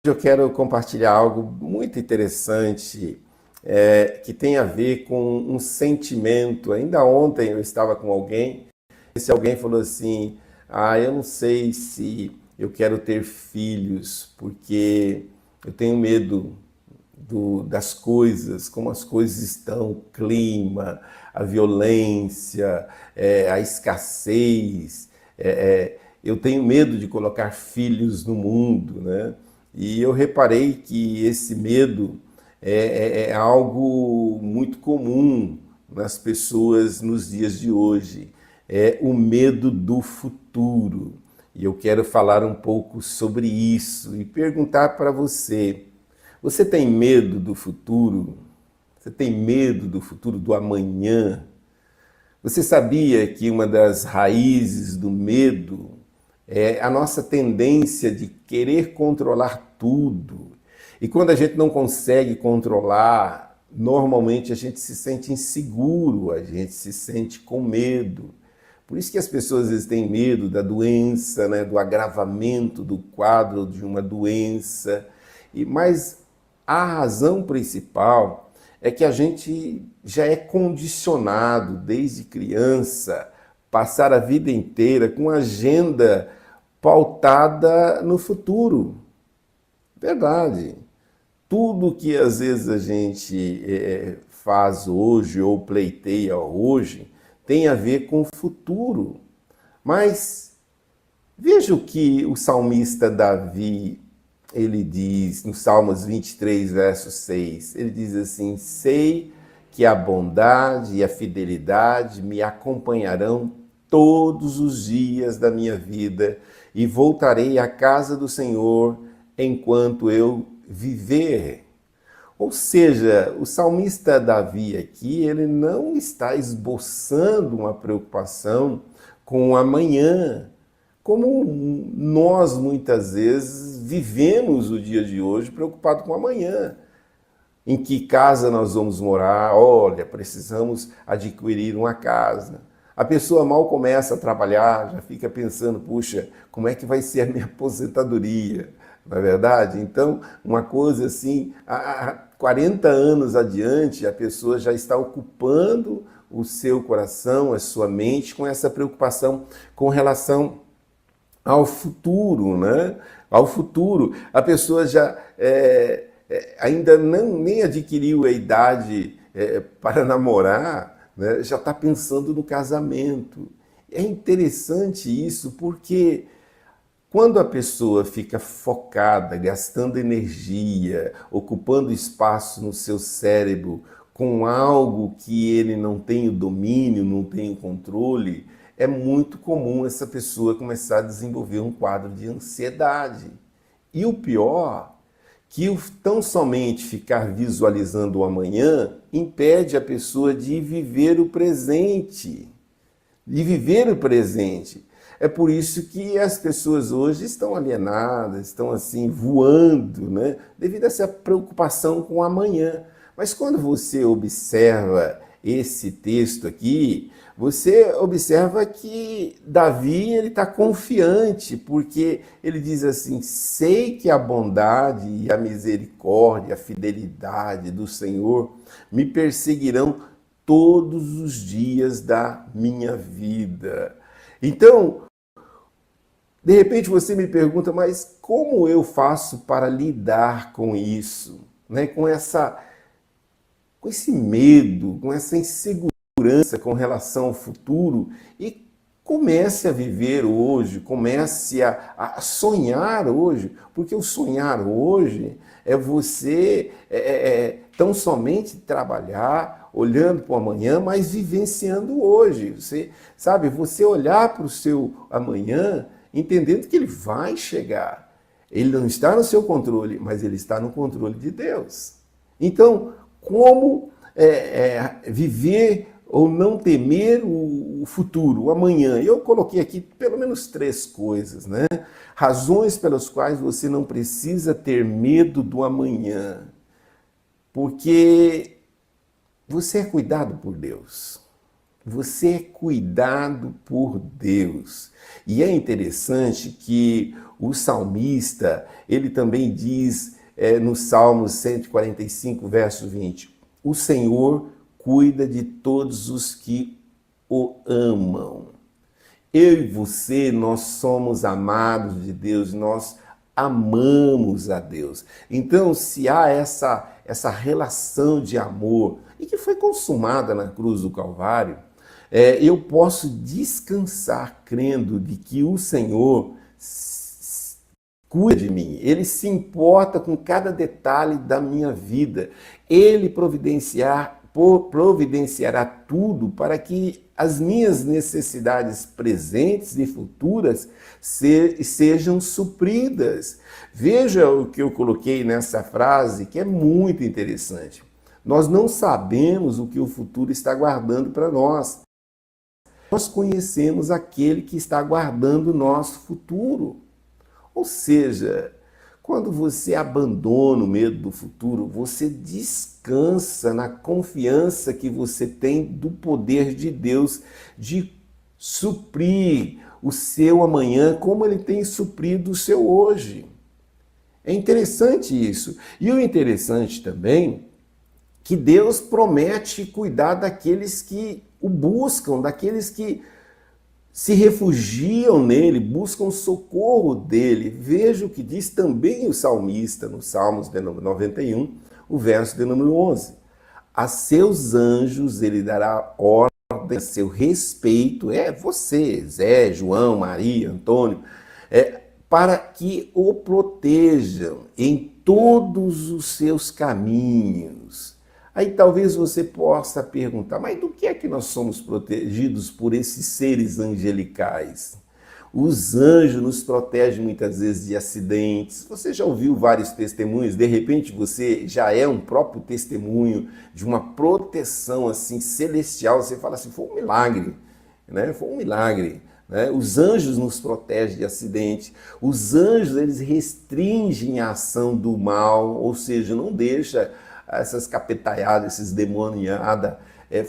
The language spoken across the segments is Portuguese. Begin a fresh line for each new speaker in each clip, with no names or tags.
Eu quero compartilhar algo muito interessante, que tem a ver com um sentimento. Ainda ontem eu estava com alguém, esse alguém falou assim: eu não sei se eu quero ter filhos, porque eu tenho medo das coisas, como as coisas estão, o clima, a violência, a escassez. Eu tenho medo de colocar filhos no mundo, né? E eu reparei que esse medo é algo muito comum nas pessoas nos dias de hoje. É o medo do futuro. E eu quero falar um pouco sobre isso e perguntar para você: você tem medo do futuro? Você tem medo do futuro, do amanhã? Você sabia que uma das raízes do medo é a nossa tendência de querer controlar tudo? E quando a gente não consegue controlar, normalmente a gente se sente inseguro, a gente se sente com medo. Por isso que as pessoas às vezes têm medo da doença, né, do agravamento do quadro de uma doença. Mas a razão principal é que a gente já é condicionado desde criança, passar a vida inteira com agenda pautada no futuro. Verdade. Tudo que às vezes a gente faz hoje ou pleiteia hoje tem a ver com o futuro. Mas veja o que o salmista Davi ele diz no Salmos 23, verso 6. Ele diz assim: sei que a bondade e a fidelidade me acompanharão todos os dias da minha vida e voltarei à casa do Senhor enquanto eu viver. Ou seja, o salmista Davi aqui, ele não está esboçando uma preocupação com o amanhã, como nós muitas vezes vivemos o dia de hoje preocupado com o amanhã. Em que casa nós vamos morar? Olha, precisamos adquirir uma casa. A pessoa mal começa a trabalhar, já fica pensando: puxa, como é que vai ser a minha aposentadoria? Não é verdade? Então, uma coisa assim, há 40 anos adiante, a pessoa já está ocupando o seu coração, a sua mente, com essa preocupação com relação ao futuro, né? Ao futuro. A pessoa já ainda nem adquiriu a idade para namorar, né? Já está pensando no casamento. É interessante isso porque quando a pessoa fica focada, gastando energia, ocupando espaço no seu cérebro com algo que ele não tem o domínio, não tem o controle, é muito comum essa pessoa começar a desenvolver um quadro de ansiedade. E o pior, que tão somente ficar visualizando o amanhã impede a pessoa de viver o presente. De viver o presente. É por isso que as pessoas hoje estão alienadas, estão assim voando, né? Devido a essa preocupação com o amanhã. Mas quando você observa esse texto aqui, você observa que Davi ele está confiante, porque ele diz assim: sei que a bondade e a misericórdia, a fidelidade do Senhor me perseguirão todos os dias da minha vida. Então, de repente você me pergunta: mas como eu faço para lidar com isso? Né? Com esse medo, com essa insegurança com relação ao futuro? E comece a viver hoje, comece a sonhar hoje, porque o sonhar hoje é você tão somente trabalhar, olhando para o amanhã, mas vivenciando hoje. Você sabe, você olhar para o seu amanhã, entendendo que ele vai chegar. Ele não está no seu controle, mas ele está no controle de Deus. Então, como viver ou não temer o futuro, o amanhã? Eu coloquei aqui pelo menos 3 coisas, né? Razões pelas quais você não precisa ter medo do amanhã. Porque você é cuidado por Deus. Você é cuidado por Deus. E é interessante que o salmista, ele também diz no Salmo 145, verso 20, o Senhor cuida de todos os que o amam. Eu e você, nós somos amados de Deus, nós amamos a Deus. Então, se há essa relação de amor, e que foi consumada na cruz do Calvário, eu posso descansar crendo de que o Senhor cuida de mim, Ele se importa com cada detalhe da minha vida, Ele providenciará tudo para que as minhas necessidades presentes e futuras sejam supridas. Veja o que eu coloquei nessa frase, que é muito interessante. Nós não sabemos o que o futuro está guardando para nós. Nós conhecemos aquele que está guardando o nosso futuro. Ou seja, quando você abandona o medo do futuro, você descansa na confiança que você tem do poder de Deus de suprir o seu amanhã como Ele tem suprido o seu hoje. É interessante isso. E o interessante também que Deus promete cuidar daqueles que o buscam, daqueles que se refugiam nele, buscam socorro dele. Veja o que diz também o salmista no Salmos 91, o verso de número 11. A seus anjos ele dará ordem a seu respeito, você, Zé, João, Maria, Antônio, para que o protejam em todos os seus caminhos. Aí talvez você possa perguntar, mas do que é que nós somos protegidos por esses seres angelicais? Os anjos nos protegem muitas vezes de acidentes. Você já ouviu vários testemunhos, de repente você já é um próprio testemunho de uma proteção assim celestial. Você fala assim, foi um milagre, né? Foi um milagre. Né? Os anjos nos protegem de acidente. Os anjos, eles restringem a ação do mal, ou seja, não deixa essas capetaiadas, esses demoniadas,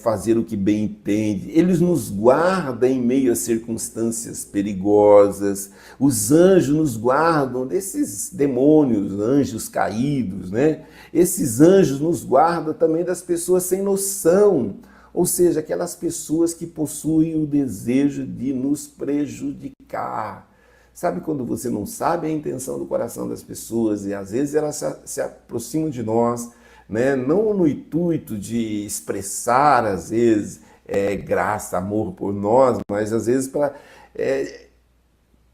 fazer o que bem entende. Eles nos guardam em meio a circunstâncias perigosas. Os anjos nos guardam desses demônios, anjos caídos, né? Esses anjos nos guardam também das pessoas sem noção, ou seja, aquelas pessoas que possuem o desejo de nos prejudicar. Sabe quando você não sabe a intenção do coração das pessoas e às vezes elas se aproximam de nós, né? Não no intuito de expressar, às vezes, graça, amor por nós, mas às vezes para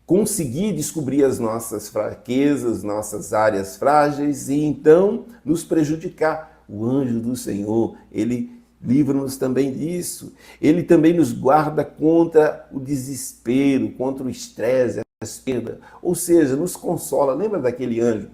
conseguir descobrir as nossas fraquezas, nossas áreas frágeis e então nos prejudicar. O anjo do Senhor, ele livra-nos também disso. Ele também nos guarda contra o desespero, contra o estresse, as perdas. Ou seja, nos consola. Lembra daquele anjo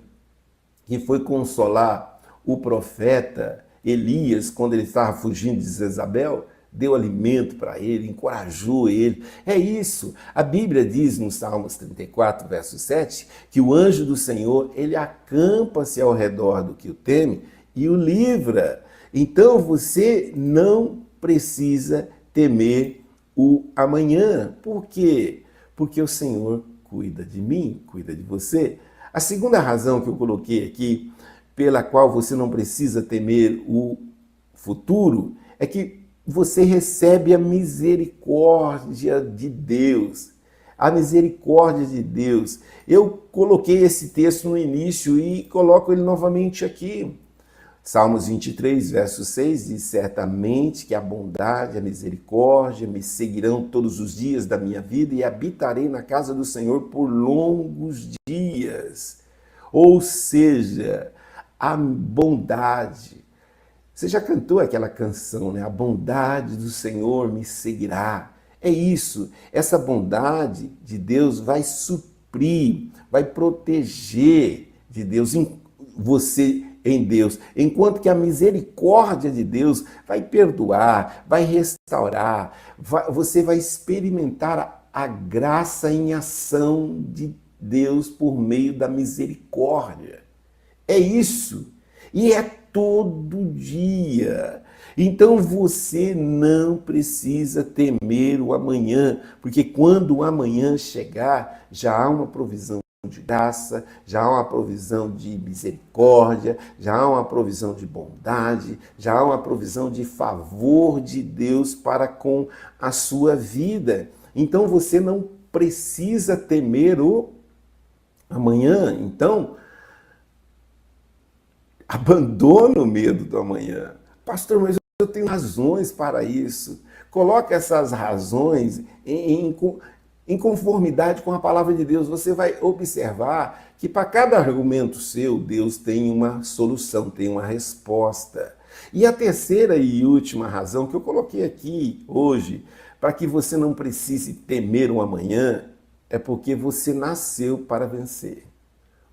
que foi consolar o profeta Elias, quando ele estava fugindo de Jezabel? Deu alimento para ele, encorajou ele. É isso. A Bíblia diz no Salmos 34, verso 7, que o anjo do Senhor, ele acampa-se ao redor do que o teme e o livra. Então você não precisa temer o amanhã. Por quê? Porque o Senhor cuida de mim, cuida de você. A segunda razão que eu coloquei aqui, pela qual você não precisa temer o futuro, é que você recebe a misericórdia de Deus. A misericórdia de Deus. Eu coloquei esse texto no início e coloco ele novamente aqui. Salmos 23, verso 6 diz, certamente que a bondade e a misericórdia me seguirão todos os dias da minha vida e habitarei na casa do Senhor por longos dias. Ou seja, a bondade. Você já cantou aquela canção, né? A bondade do Senhor me seguirá. É isso. Essa bondade de Deus vai suprir, vai proteger de Deus você em Deus. Enquanto que a misericórdia de Deus vai perdoar, vai restaurar, você vai experimentar a graça em ação de Deus por meio da misericórdia. É isso. E é todo dia. Então você não precisa temer o amanhã, porque quando o amanhã chegar, já há uma provisão de graça, já há uma provisão de misericórdia, já há uma provisão de bondade, já há uma provisão de favor de Deus para com a sua vida. Então você não precisa temer o amanhã. Então, abandona o medo do amanhã. Pastor, mas eu tenho razões para isso. Coloque essas razões em conformidade com a palavra de Deus. Você vai observar que para cada argumento seu, Deus tem uma solução, tem uma resposta. E a terceira e última razão que eu coloquei aqui hoje, para que você não precise temer o amanhã, é porque você nasceu para vencer.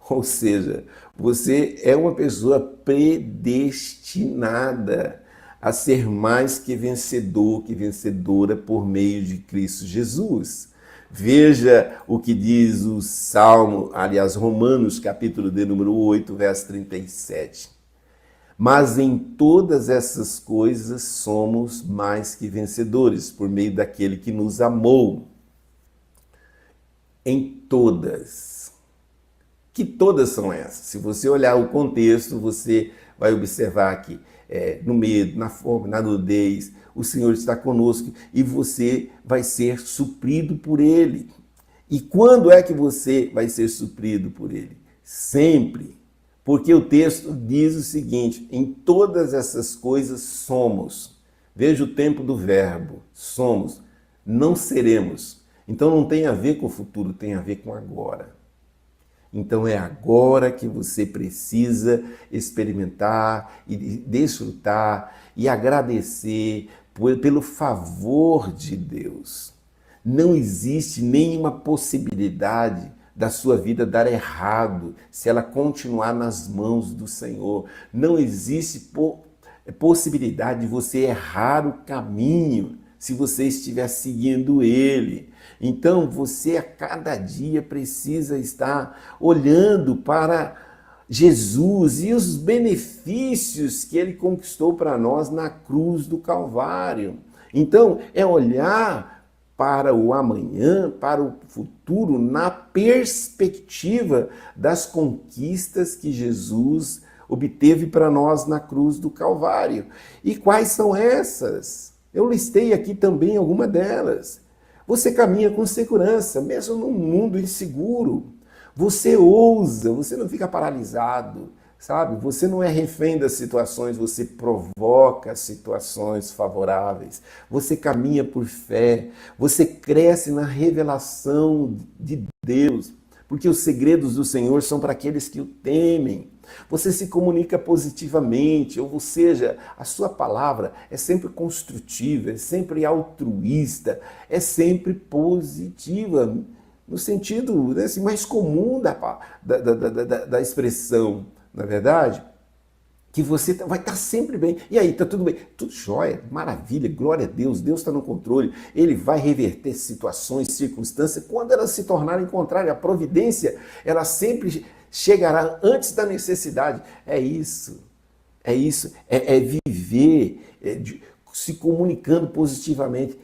Ou seja, você é uma pessoa predestinada a ser mais que vencedor, que vencedora por meio de Cristo Jesus. Veja o que diz o Salmo, aliás, Romanos, capítulo de número 8, verso 37. Mas em todas essas coisas somos mais que vencedores, por meio daquele que nos amou. Em todas. Que todas são essas. Se você olhar o contexto, você vai observar que no medo, na fome, na nudez, o Senhor está conosco e você vai ser suprido por Ele. E quando é que você vai ser suprido por Ele? Sempre. Porque o texto diz o seguinte, em todas essas coisas somos. Veja o tempo do verbo, somos, não seremos. Então não tem a ver com o futuro, tem a ver com agora. Então é agora que você precisa experimentar e desfrutar e agradecer pelo favor de Deus. Não existe nenhuma possibilidade da sua vida dar errado se ela continuar nas mãos do Senhor. Não existe possibilidade de você errar o caminho se você estiver seguindo Ele. Então, você a cada dia precisa estar olhando para Jesus e os benefícios que Ele conquistou para nós na cruz do Calvário. Então, é olhar para o amanhã, para o futuro, na perspectiva das conquistas que Jesus obteve para nós na cruz do Calvário. E quais são essas? Eu listei aqui também alguma delas. Você caminha com segurança, mesmo num mundo inseguro. Você ousa, você não fica paralisado, sabe? Você não é refém das situações, você provoca situações favoráveis. Você caminha por fé, você cresce na revelação de Deus, porque os segredos do Senhor são para aqueles que o temem. Você se comunica positivamente, ou seja, a sua palavra é sempre construtiva, é sempre altruísta, é sempre positiva, no sentido assim, mais comum da expressão, na verdade, que você vai estar sempre bem. E aí, está tudo bem? Tudo jóia, maravilha, glória a Deus, Deus está no controle, Ele vai reverter situações, circunstâncias, quando elas se tornarem contrárias. A providência, ela sempre chegará antes da necessidade. É isso, é viver, se comunicando positivamente,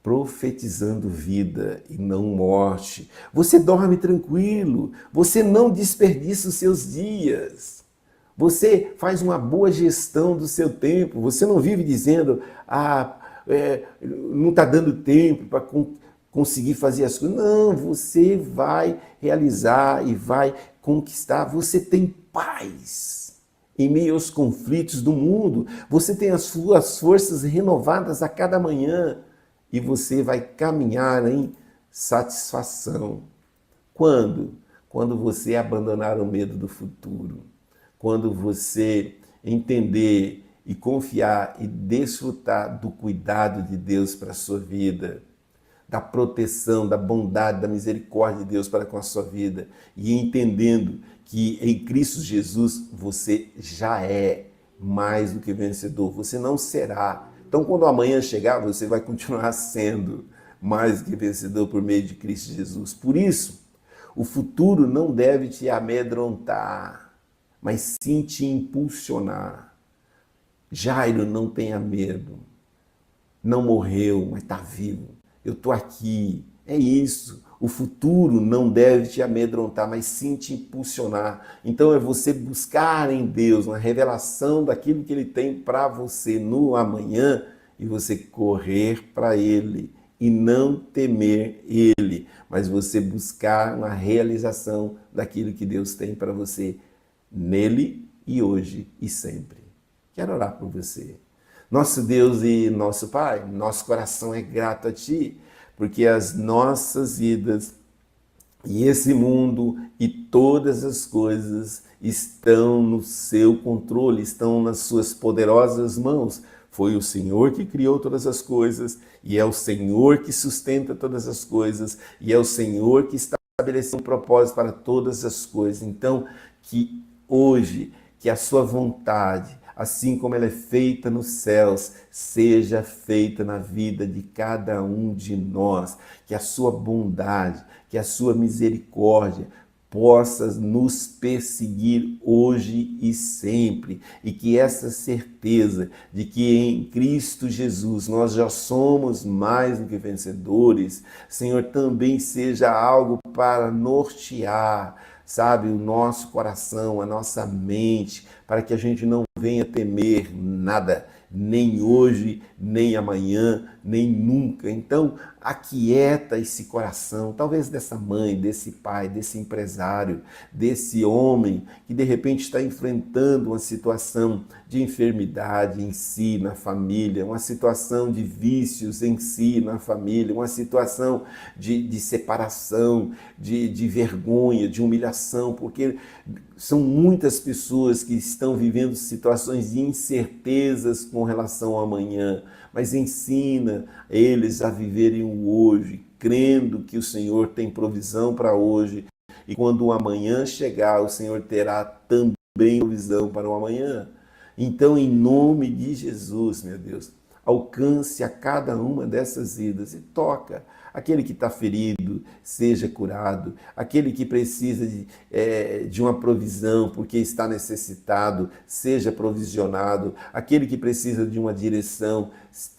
profetizando vida e não morte. Você dorme tranquilo, você não desperdiça os seus dias. Você faz uma boa gestão do seu tempo, você não vive dizendo, não está dando tempo para conseguir fazer as coisas. Não, você vai realizar e vai conquistar. Você tem paz em meio aos conflitos do mundo. Você tem as suas forças renovadas a cada manhã e você vai caminhar em satisfação. Quando? Quando você abandonar o medo do futuro. Quando você entender e confiar e desfrutar do cuidado de Deus para a sua vida, da proteção, da bondade, da misericórdia de Deus para com a sua vida, e entendendo que em Cristo Jesus você já é mais do que vencedor, você não será. Então, quando amanhã chegar, você vai continuar sendo mais do que vencedor por meio de Cristo Jesus. Por isso, o futuro não deve te amedrontar, mas sim te impulsionar. Jairo, não tenha medo. Não morreu, mas está vivo. Eu estou aqui. É isso. O futuro não deve te amedrontar, mas sim te impulsionar. Então é você buscar em Deus uma revelação daquilo que Ele tem para você no amanhã e você correr para Ele e não temer Ele, mas você buscar uma realização daquilo que Deus tem para você nele e hoje e sempre. Quero orar por você. Nosso Deus e nosso Pai, nosso coração é grato a Ti, porque as nossas vidas e esse mundo e todas as coisas estão no seu controle, estão nas suas poderosas mãos. Foi o Senhor que criou todas as coisas e é o Senhor que sustenta todas as coisas e é o Senhor que estabeleceu um propósito para todas as coisas. Então, que hoje, que a sua vontade, assim como ela é feita nos céus, seja feita na vida de cada um de nós, que a sua bondade, que a sua misericórdia possa nos perseguir hoje e sempre, e que essa certeza de que em Cristo Jesus nós já somos mais do que vencedores, Senhor, também seja algo para nortear, sabe, o nosso coração, a nossa mente, para que a gente não venha temer nada, nem hoje, nem amanhã, nem nunca. Então, aquieta esse coração, talvez dessa mãe, desse pai, desse empresário, desse homem que de repente está enfrentando uma situação de enfermidade em si, na família, uma situação de vícios em si, na família, uma situação de separação, de vergonha, de humilhação, porque são muitas pessoas que estão vivendo situações de incertezas com relação ao amanhã, mas ensina eles a viverem o hoje, crendo que o Senhor tem provisão para hoje e quando o amanhã chegar, o Senhor terá também provisão para o amanhã. Então, em nome de Jesus, meu Deus, alcance a cada uma dessas vidas e toca. Aquele que está ferido, seja curado. Aquele que precisa de uma provisão porque está necessitado, seja provisionado. Aquele que precisa de uma direção,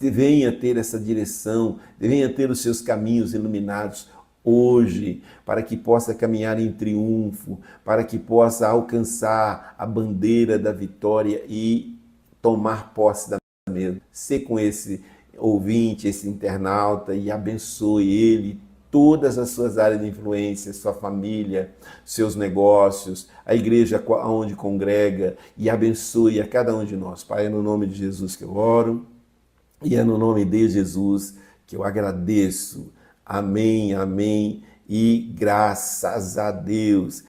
venha ter essa direção, venha ter os seus caminhos iluminados hoje, para que possa caminhar em triunfo, para que possa alcançar a bandeira da vitória e tomar posse da mesma. Ser com esse ouvinte, esse internauta e abençoe ele, todas as suas áreas de influência, sua família, seus negócios, a igreja onde congrega e abençoe a cada um de nós. Pai, é no nome de Jesus que eu oro e é no nome de Jesus que eu agradeço. Amém, amém e graças a Deus.